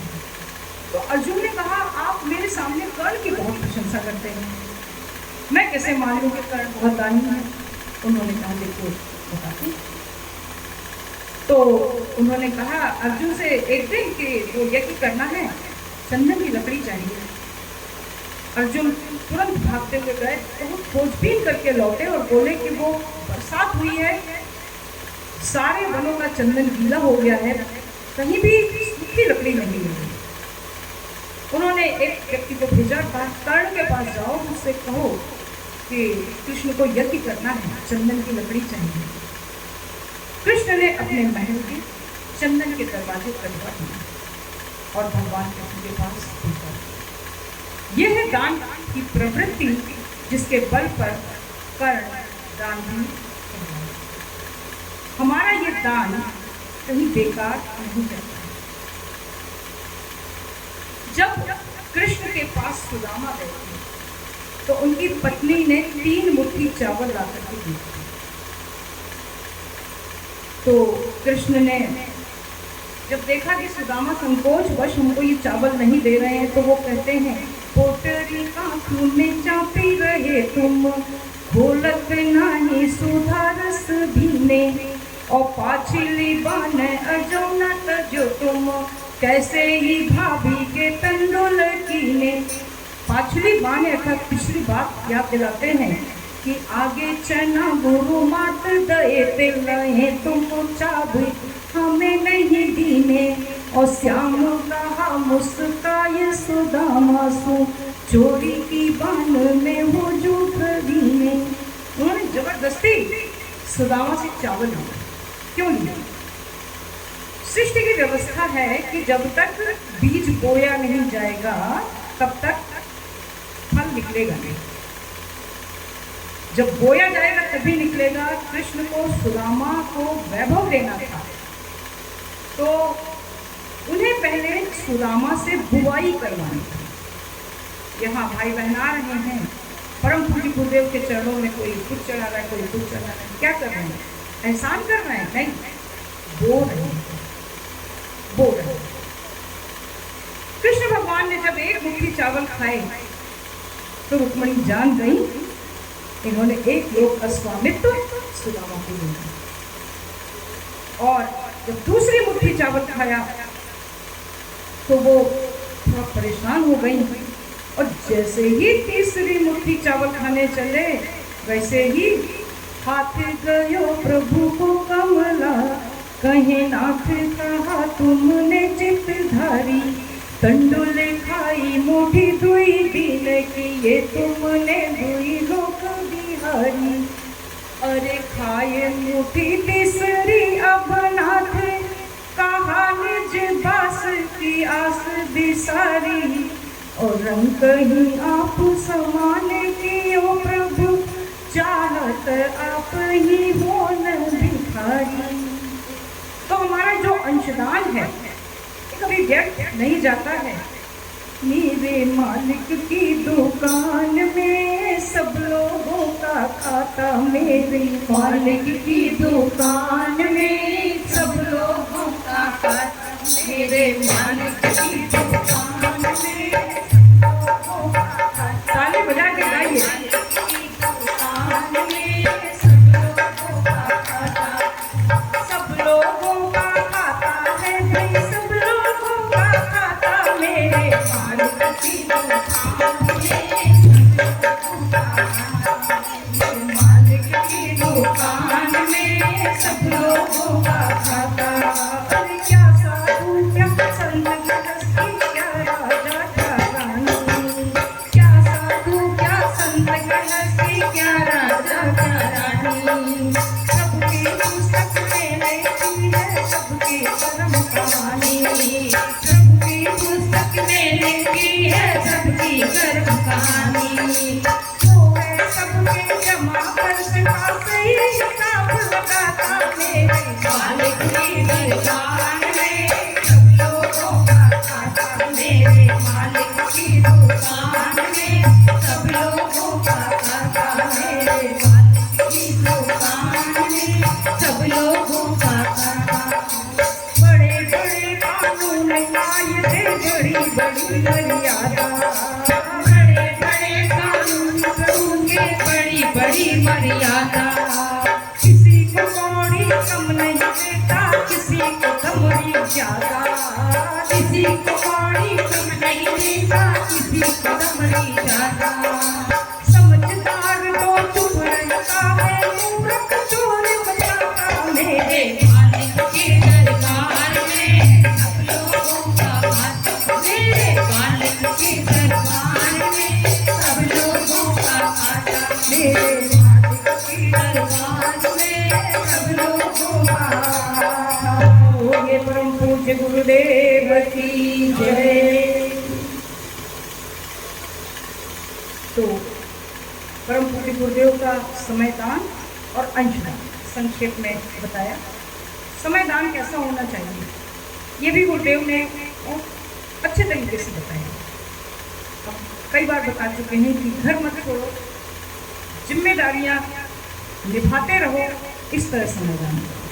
तो अर्जुन ने कहा आप मेरे सामने कर्ण की बहुत प्रशंसा करते हैं, मैं कैसे मान लूं कि कर्ण बहुत दानी है? उन्होंने कहा देखो बताते। तो उन्होंने कहा अर्जुन से एक दिन कि जो यज्ञ करना है चंदन की लकड़ी चाहिए। अर्जुन तुरंत भागते हुए गए, बहुत खोजबीन करके लौटे और बोले कि वो बरसात हुई है सारे वनों का चंदन गीला हो गया है, कहीं भी सूखी लकड़ी नहीं मिली। उन्होंने एक व्यक्ति को भेजा, कर्ण के पास जाओ, उससे कहो कि कृष्ण को यज्ञ करना है, चंदन की लकड़ी चाहिए। कृष्ण ने अपने महल के चंदन के दरवाजे खटखटा दिए और भगवान कृष्ण के पास भेजा। यह है दान की प्रवृत्ति जिसके बल पर कर्ण दान भी करता है। हमारा ये दान कहीं बेकार नहीं जाता है। जब कृष्ण के पास सुदामा गए थे तो उनकी पत्नी ने 3 मुट्ठी चावल ला करके दिए। तो कृष्ण ने जब देखा कि सुदामा संकोच वश हमको ये चावल नहीं दे रहे हैं, तो वो कहते हैं, पोटरी आँखों में चापी रहे तुम, खोलत नाही सुधा रस भीने, और पाछली बान अजौना तजो तुम, कैसे ही भाभी के तंडुल कीने। पाछली बान अर्थात पिछली बात याद दिलाते हैं कि आगे चना गुरु मात दए तिलहे तुम चाबी हमें नहीं दीने, और श्याम कहा मुस्काए सुदामा सु, चोरी की बान में हो झूठ दीने। उन्होंने जबरदस्ती सुदामा से चावल लिया। क्यों लिया? सृष्टि की व्यवस्था है कि जब तक बीज बोया नहीं जाएगा तब तक फल निकलेगा नहीं। जब बोया जाएगा तभी निकलेगा। कृष्ण को सुदामा को वैभव देना था, तो उन्हें पहले सुदामा से बुवाई करवानी थी। यहाँ भाई बहन आ रहे हैं, परम पूज्य गुरुदेव के चरणों में कोई कुछ चढ़ा रहा है, कोई कुछ चढ़ा रहा है। क्या कर रहे हैं? एहसान कर रहे हैं? नहीं, बो रहे हैं, बो रहे हैं। कृष्ण भगवान ने जब एक मुट्ठी चावल खाए तो रुक्मणी जान गई इन्होंने एक लोक का स्वामित्व सुदामा को दिया। और जब दूसरी मुट्ठी चावल खाया तो वो थोड़ा परेशान हो गई, और जैसे ही तीसरी मुट्ठी चावल खाने चले वैसे ही हाथ गयो प्रभु को कमला, कहे नाथ कहा तुमने चित धारी, तंडुल खाई मुठी दुई दिन की, ये तुमने दुई लोक बिहारी। अरे खाए मुठी तीसरी अब नाथ, कहा निज बास की आस बिसारी, और रंग कहीं आप समान की ओ प्रभु, चाहत आप ही हो न भिखारी। तो हमारा जो अंशदान है कभी व्यर्थ नहीं जाता है। मेरे मालिक की दुकान में सब लोगों का खाता, मेरे मालिक की दुकान में सब लोगों का खाता, मेरे मालिक की दुकान में ताली बजा के गाइए। किसी को कौड़ी कम नहीं देता, किसी को कमरी ज्यादा, किसी को कौड़ी कम नहीं देता, किसी को कमरी ज्यादा। समझदार तो चुप रहता है, मूर्ख चोर बजाता, मेरे की जय। तो परम पूज्य गुरुदेव का समयदान और अंशदान संक्षेप में बताया। समयदान कैसा होना चाहिए ये भी गुरुदेव ने अच्छे तरीके से बताया। हम कई बार बता चुके हैं कि घर मत छोड़ो, जिम्मेदारियां निभाते रहो, इस तरह समयदान करो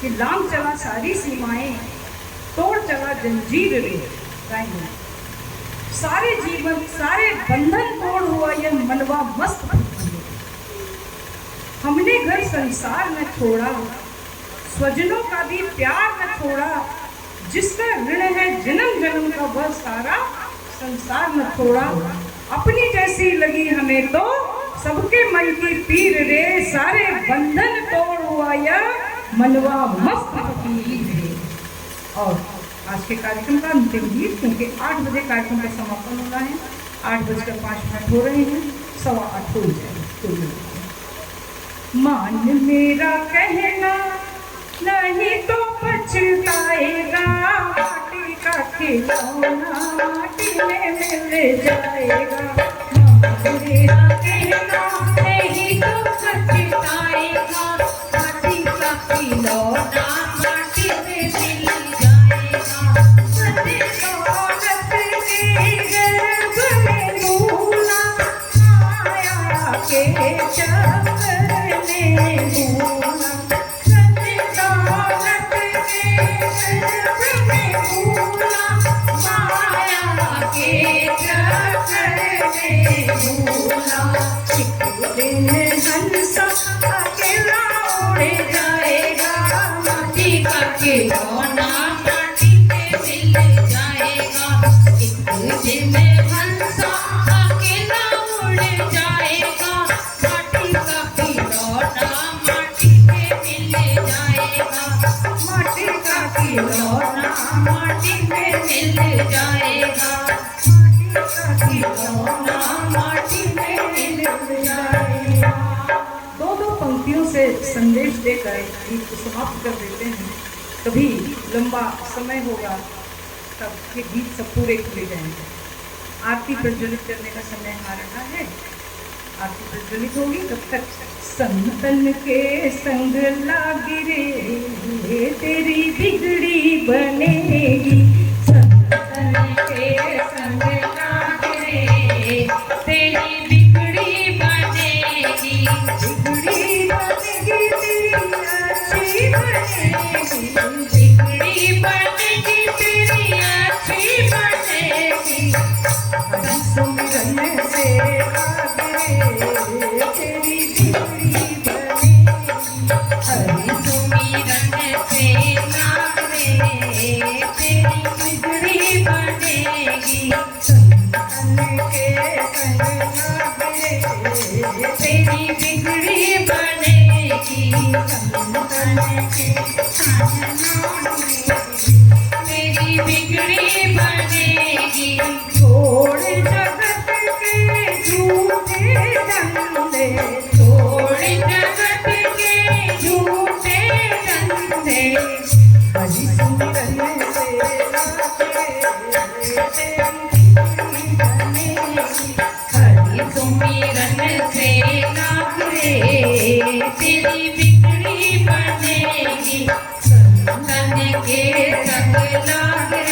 कि लांग चला सारी सीमाएं, तोड़ चला जंजीर रे गाएंगे। सारे जीवन सारे बंधन तोड़ हुआ यह मनवा मस्त। हमने घर संसार न छोड़ा, स्वजनों का भी प्यार न छोड़ा, जिसका ऋण है जन्म जन्म का वह सारा संसार न छोड़ा। अपनी जैसी लगी हमें तो सबके मन की पीर रे, सारे बंधन तोड़ हुआ यह मनवा मस्त फकीर रे। और आज के कार्यक्रम का अंतिम गीत, क्योंकि 8 बजे कार्यक्रम का समापन होना है, 8:05 हो रहे हैं, 8:15 हो जाए। मान मेरा कहना नहीं तो पछताएगा, माटी का खिलौना माटी में मिल जाएगा। मान मेरा कहना नहीं तो पछताएगा, माटी का खिलौना माटी में मिल संदेश देकर गीत को समाप्त कर देते हैं। कभी लंबा समय होगा तब ये गीत सब पूरे खुले जाएंगे। आरती प्रज्वलित करने का समय आ रहा है। आरती प्रज्वलित होगी तब तक संतन के संग लागी रे, तेरी बिगड़ी बनेगी। संतन के संग लागी रे, तेरी बिगड़ी बनेगी। बिगड़ी बनेगी तेरी अच्छी बनेगी, बिगड़ी बनेगी तेरी अच्छी बनेगी। हरि सुमिरन से आगे तेरी बिगड़ी बनेगी, हरि सुमिरन से आगे तेरी बिगड़ी बनेगी। संतन के संग लागे तेरी बिगड़ी बनेगी। संतन के तेरी बिगड़ी बनेगी। छोड़ जगत के झूठे धंधे, छोड़ जगत के झूठे धंधे। हरि सुमिरन से हरि सुमिरन से लागे तेरी बिगड़ी बनेगी। संतन के संग लागे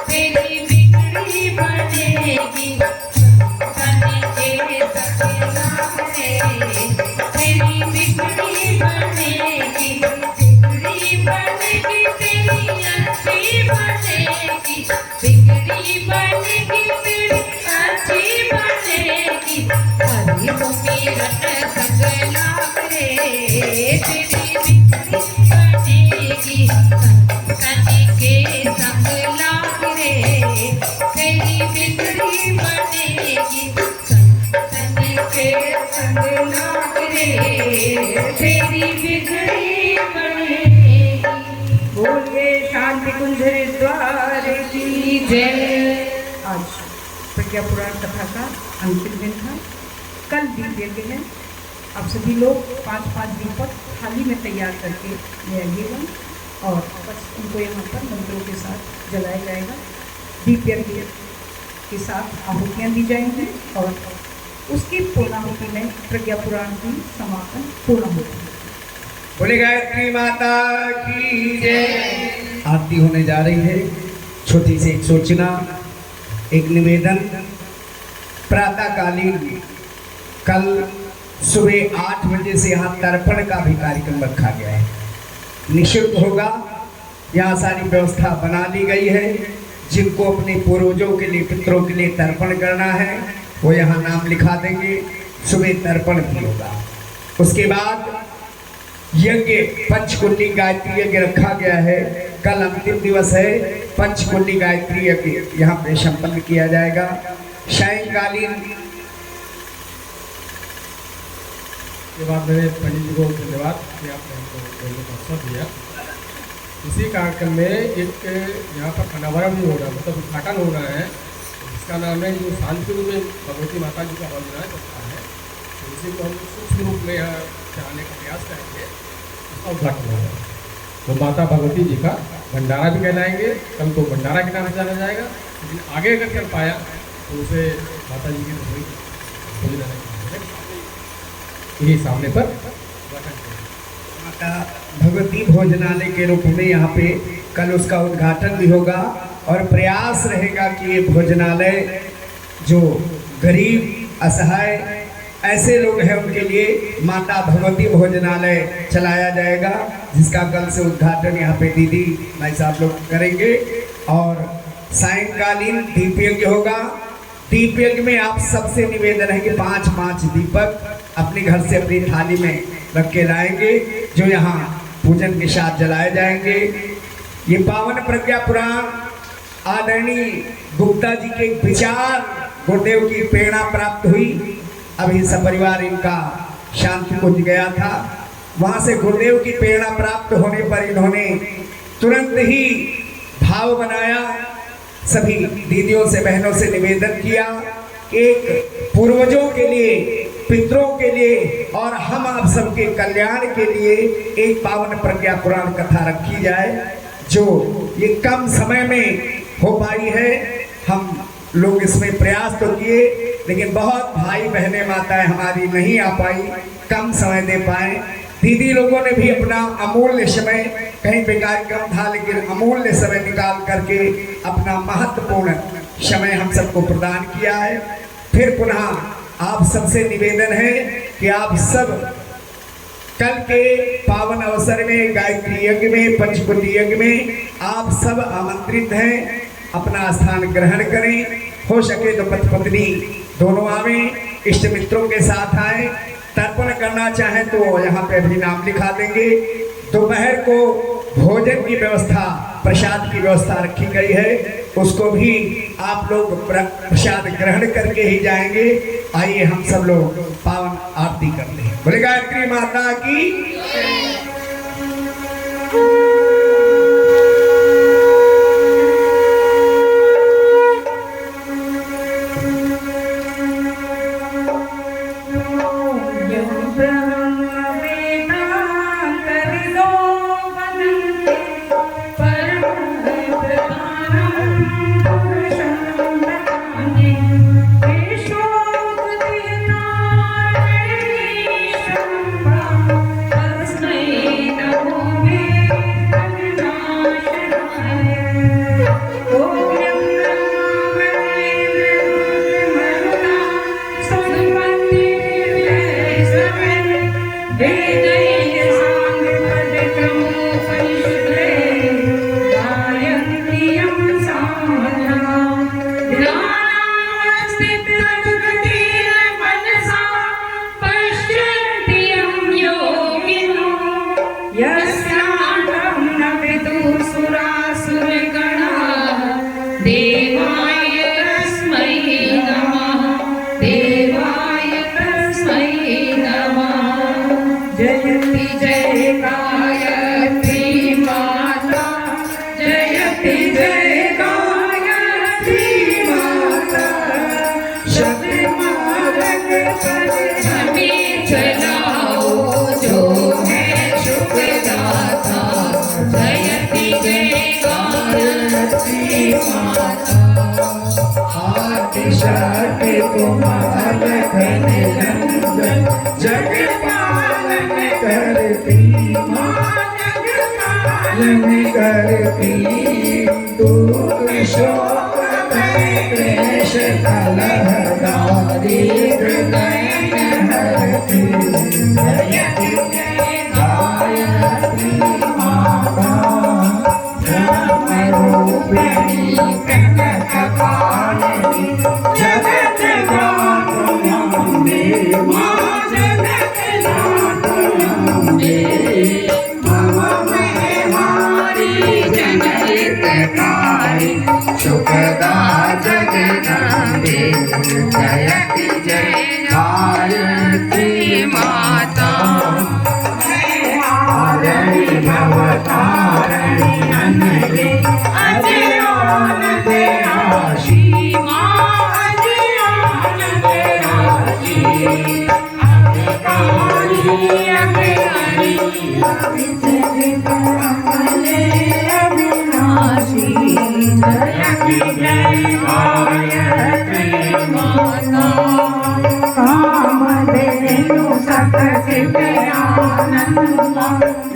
तेरी बिगड़ी बनेगी। संतन के संग लागे तेरी बिगड़ी बनेगी। बिगड़ी बनेगी तेरी अच्छी बनेगी, बिगड़ी बनेगी तेरी अच्छी बनेगी। हरि सुमिरन संग लागे तेरी बिगड़ी बनेगी। संतन के संग लागे तेरी बिगड़ी बनेगी। संतन के संग लागे तेरी बिगड़ी बनेगी। बोलिए शांति कुंज द्वार की जय। आज प्रज्ञा पुराण कथा का अंतिम दिन था, कल दीप यज्ञ है। आप सभी लोग 5-5 दीपक थाली में तैयार करके ले आइएगा। और बस उनको यहाँ पर मंत्रों के साथ जलाया जाएगा, दीप यज्ञ के साथ आहुतियाँ दी जाएंगी और उसकी पूर्णाहुति में प्रज्ञा पुराण की समापन पूर्ण होगी। बोले गायत्री माता की जय। आरती होने जा रही है। छोटी सी एक सूचना, एक निवेदन। प्रातःकालीन कल सुबह 8 बजे से यहाँ तर्पण का भी कार्यक्रम रखा गया है, निःशुल्क होगा। यहाँ सारी व्यवस्था बना ली गई है। जिनको अपने पूर्वजों के लिए, पितरों के लिए तर्पण करना है वो यहाँ नाम लिखा देंगे। सुबह तर्पण भी होगा। उसके बाद यज्ञ, पंचकुंडी गायत्री यज्ञ रखा गया है। कल अंतिम दिवस है। पंचकुंडी गायत्री यज्ञ यहाँ पे संपन्न किया जाएगा। सायंकालीन के बाद मेरे पंडित जी को धन्यवाद कि आपने हमको बोलने का अवसर दिया। इसी कार्यक्रम में एक यहाँ पर अनावरण भी होना, मतलब उद्घाटन होना है। इसका नाम है जो शांति में भगवती माता जी का हवन बनाया जाता है, तो इसी को हम सूक्ष्म रूप में यहाँ आने का प्रयास करेंगे। इसका उद्घाटन होगा तो माता भगवती जी का भंडारा भी कहलाएंगे। कल तो भंडारा के नाम से जाना जाएगा, लेकिन आगे अगर चल पाया तो उसे माता जी की रसोई यही सामने पर माता भगवती भोजनालय के रूप में यहाँ पे कल उसका उद्घाटन भी होगा। और प्रयास रहेगा कि ये भोजनालय जो गरीब, असहाय ऐसे लोग हैं उनके लिए माता भगवती भोजनालय चलाया जाएगा, जिसका कल से उद्घाटन यहाँ पे दीदी भाई साहब लोग करेंगे। और सायंकालीन दीप यज्ञ होगा। दीप यज्ञ में आप सबसे निवेदन है कि 5-5 दीपक अपने घर से अपनी थाली में रख के लाएंगे, जो यहाँ पूजन के साथ जलाए जाएंगे। ये पावन प्रज्ञा पुराण आदरणीय गुप्ता जी के विचार, गुरुदेव की प्रेरणा प्राप्त हुई। अभी सपरिवार इनका शांति कुंज गया था, वहाँ से गुरुदेव की प्रेरणा प्राप्त होने पर इन्होंने तुरंत ही भाव बनाया। सभी दीदियों से, बहनों से निवेदन किया कि एक पूर्वजों के लिए, पितरों के लिए और हम आप सबके कल्याण के लिए एक पावन प्रज्ञा पुराण कथा रखी जाए, जो ये कम समय में हो पाई है। हम लोग इसमें प्रयास तो किए, लेकिन बहुत भाई बहनें, माताएं हमारी नहीं आ पाई, कम समय दे पाए। दीदी लोगों ने भी अपना अमूल्य समय, कहीं पे कार्यक्रम था लेकिन अमूल्य समय निकाल करके अपना महत्वपूर्ण समय हम सबको प्रदान किया है। फिर पुनः आप सबसे निवेदन है कि आप सब कल के पावन अवसर में, गायत्री यज्ञ में, पंचकुंडी यज्ञ में आप सब आमंत्रित हैं। अपना स्थान ग्रहण करें। हो सके तो पति पत्नी दोनों आवें, इष्ट मित्रों के साथ आए। तर्पण करना चाहें तो यहाँ पे अभी नाम लिखा देंगे। दोपहर को भोजन की व्यवस्था, प्रसाद की व्यवस्था रखी गई है, उसको भी आप लोग प्रसाद ग्रहण करके ही जाएंगे। आइए हम सब लोग पावन आरती कर लें। बोले गायत्री माता की। चलाओ जो है शुभ दाता जय शक्ति तुम अलख निरंजन जग पालन करती माँ जग पालन करती दुख शोक भय क्लेश कलह दारिद्र नयन हरती जयति जय गायत्री माता रूपिणी कनकपालिनी जगत गात्रियम्बे मां जगत गात्रियम्बे मम मेहारी जनहितकारी सुखदा जगदम्बे जयति जय गायत्री माता हरणी भवतारिणी अनले अजयान दयाशी माँ अजयान दयाशी अभिकारी अभिकारी अभिचरितमले अविनाशी जयति जय गायत्री माता कामधेनु सकसित आनंद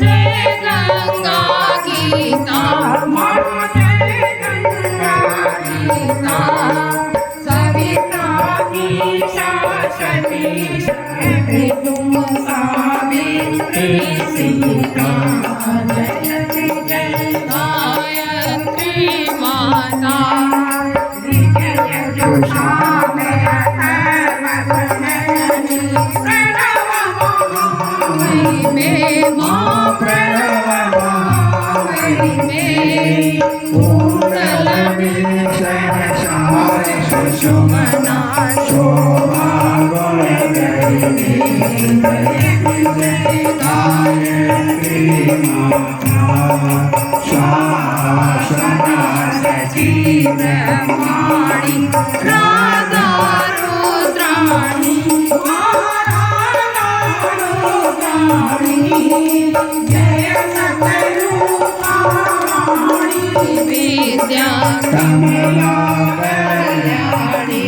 जय गंगा गीता माँ जय गंगा गीता सविता की शाश्वती शक्ति तुम सावित्री सीता जयति जय गायत्री माता विजय जोषा में अथर्वणनी प्रणव में माँ प्रणव में पूतल विषय शाय सुषुमना शोभा गुणगरिणी जय गायत्री माता शासना सजीव माणी राधा रुद्राणी जय सतरूपाणी विद्या कमला कल्याणी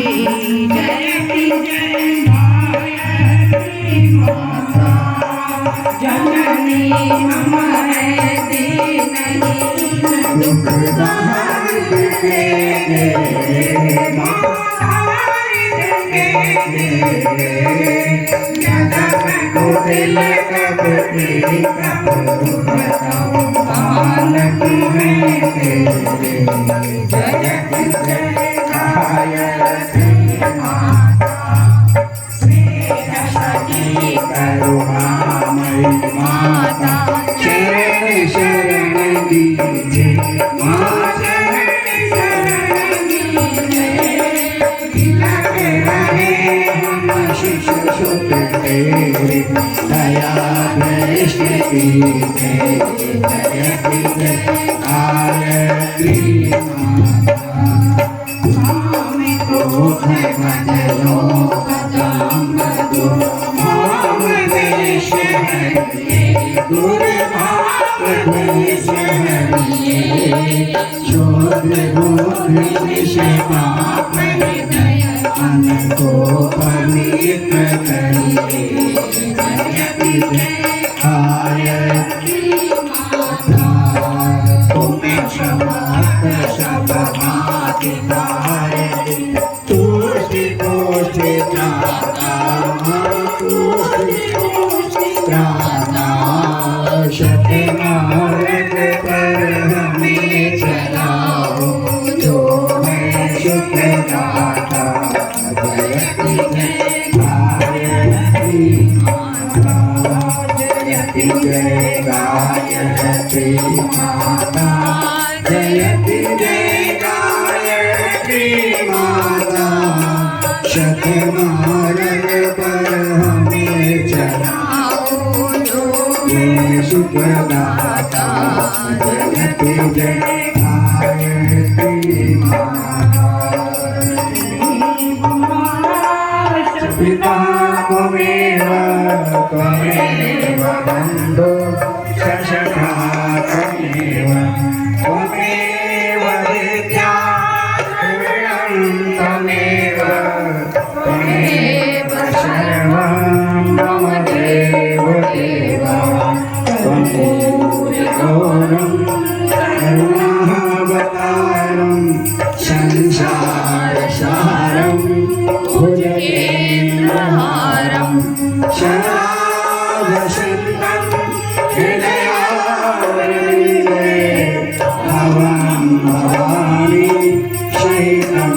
जयति जय गायत्री माता जननी हमारे दीनहीन दुख दारिद्र्य माता जगत को दिल कपटी कपू बताओ बालक है तेरे जयति जय गायत्री माता स्नेह सखी करुणामयी माता शरण शरण दीजिए माँ शरण शरण दीजिए तिलक रहे हम शिशु सुत तेरे दया दृष्टि कीजिए जयति जय गायत्री माता स्वामी क्रोध भजनो भजामदो माम देश हरिये गुरु भाग देश हरिये शोध बोध निषेधा हृदय अनको पवित्र करिए जयति जय गायत्री माता तुम्हें समस्त शब्दाधिकारी तुष्टि पुष्टि त्राता तुष्टि पुष्टि त्राता शक्ति मार्ग पर हमें चलाओ जो है शुद्ध दाता जयति जय गायत्री माता जयति जय गायत्री माता जयति जय गायत्री माता शतमार्ग पर हमें चलाओ ये सुखदाता जयति जय गायत्री माता पिता त्वमेव बन्धो शशका त्वमेव विद्या त्वमेव संसारसारं भुजगेन्द्रहारं शरावसन्तं हृदयारविन्दे भवं भवानि शैतं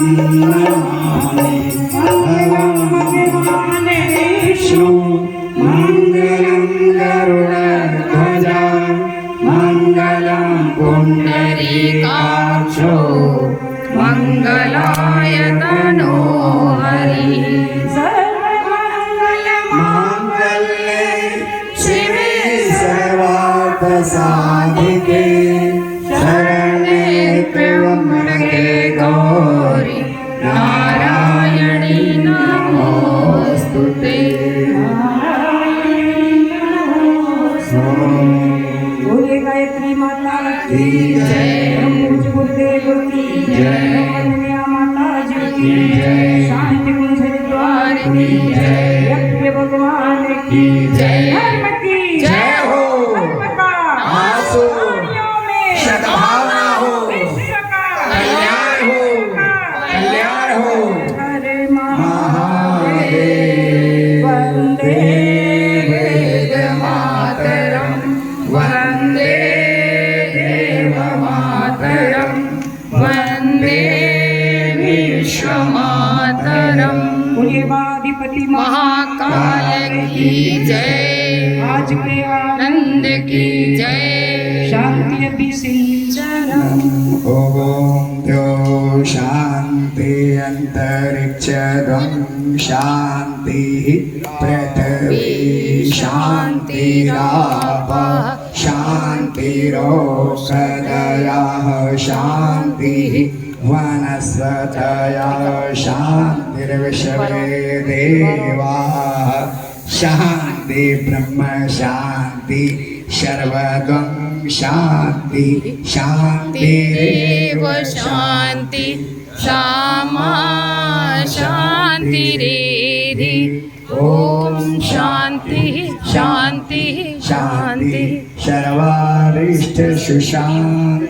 नमामि भवं भवानि विष्णु मङ्गलं गरुडध्वजा मङ्गलं पुण्डरीकाक्षो मंगलाय तनो हरि माङ्गल्ये शिवे सर्वार्थसाधिके शरणे त्र्यम्बके गौरि नारायणी नमोस्तुते। बोले गायत्री माता की जय, ब्रह्मोज गुरुदेव की जय, वंदनिया माता जी की जय, शांति कुंज द्वार की जय, यज्ञ भगवान की जय, धर्म की जय हो। धर्म का आसो दुनिया में सद्भावना हो, विश्व का कल्याण हो, कल्याण हो। हरे महादेव वंदे वेद मातरम वंदे देव मातरम वंदे विश्व मातरम। कुलेवाधिपति महाकाल की जय, आज के आनंद की जय, शांति अभी सिंचनम। ओम द्यो शांति अंतरिक्षं शांति पृथ्वी शांतिरापः शांतिरोषधयः शांतिः वनस्पतयः शांतिर्विश्वे देवाः शांति ब्रह्म शांति सर्वगं शांति शांतिरेव शांति सामा शांतिरेधि। ओम शांति शांति शांति सर्वारिष्ट सुशांति।